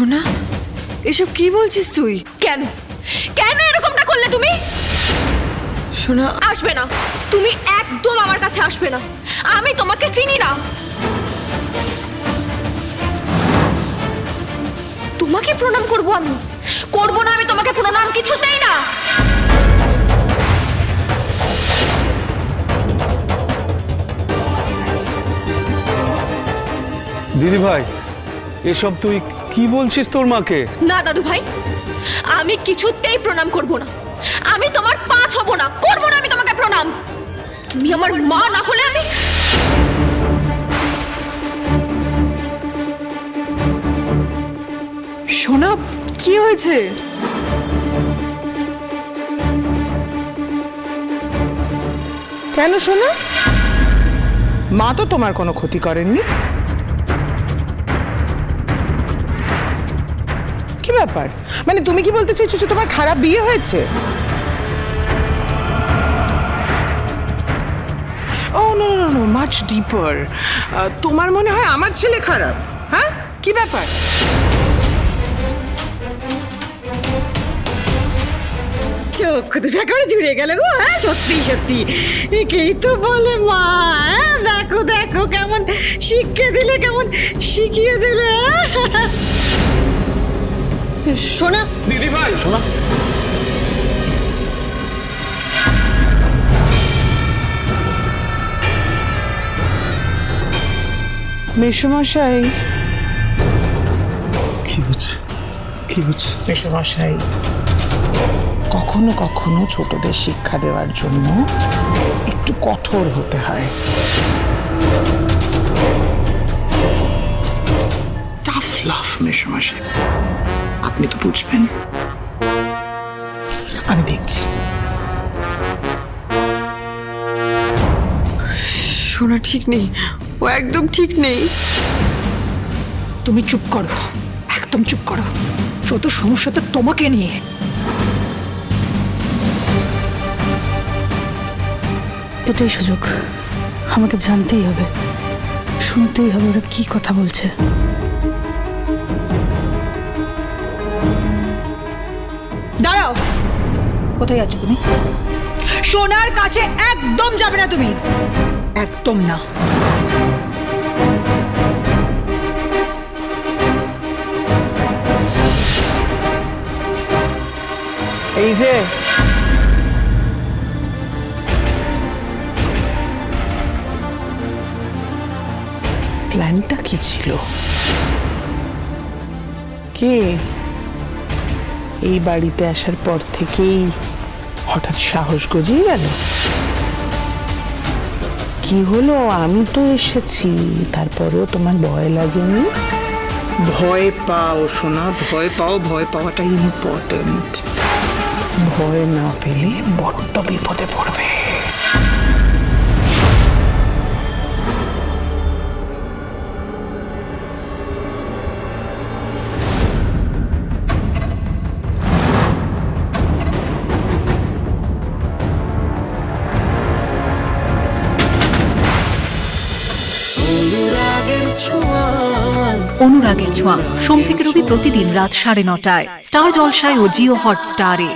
সোনা, এসব কি বলছিস তুই? কেন কেন এরকমটা করলে তুমি? সোনা, আসবে না, তুমি একদম আমার কাছে আসবে না। আমি তোমাকে চিনি না। তোমাকে প্রণাম করব আমি? করব না আমি তোমাকে প্রণাম, কিছুতেই না। দিদি ভাই, এসব তুই কি বলছিস তোর মাকে? না দাদু ভাই, আমি কিছুতেই প্রণাম করব না। আমি তোমার পা ছবো না, করব না আমি তোমাকে প্রণাম। তুমি আমার মা না হলে আমি... সোনা, কি হয়েছে? কেন শোনো, মা তো তোমার কোনো ক্ষতি করেননি। কি ব্যাপার, মানে তুমি কি বলতে চাইছো যে তোমার খারাপ বিয়ে হয়েছে? ও নো নো নো, মাচ ডিপার। তোমার মনে হয় আমার ছেলে খারাপ? হ্যাঁ, কি ব্যাপার? চোখ দুটা করে জুড়ে গেল গো। হ্যাঁ, সত্যি সত্যি একেই তো বলে মা। হ্যাঁ, দেখো দেখো কেমন শিক্ষা দিলে, কেমন শিখিয়ে দিলে। শোনা দিদি ভাই, শোনা। মেসোমশাই, কি হচ্ছে? কি হচ্ছে? মেসোমশাই, কখনো কখনো ছোটদের শিক্ষা দেওয়ার জন্য একটু কঠোর হতে হয়। টাফ লাভ মেসোমশাই, আপনি তো বুঝবেন। আমি দেখছি। সোনা ঠিক নেই, ও একদম ঠিক নেই। তুমি চুপ করো, একদম চুপ করো। যত সমস্যা তো তোমাকে নিয়ে। এটাই সুযোগ, আমাকে জানতেই হবে, শুনতেই হবে ওরা কি কথা বলছে। দাঁড়াও, কোথায় আছো তুমি? সোনার কাছে একদম যাবে না তুমি, একদম না। এই যে প্ল্যানটা কি ছিল? কে এই বাড়িতে আসার পর থেকেই হঠাৎ সাহস গজিয়ে গেল? কি হলো, আমি তো এসেছি, তারপরেও তোমার ভয় লাগেনি? ভয় পাও সোনা, ভয় পাও। ভয় পাওয়াটা ইম্পর্টেন্ট। ভয় না পেলে বড্ড বিপদে পড়বে। অনুরাগের ছোঁয়া সোম থেকে রবি প্রতিদিন রাত 9:30টায় স্টার জলসায় ও জিও হটস্টারে।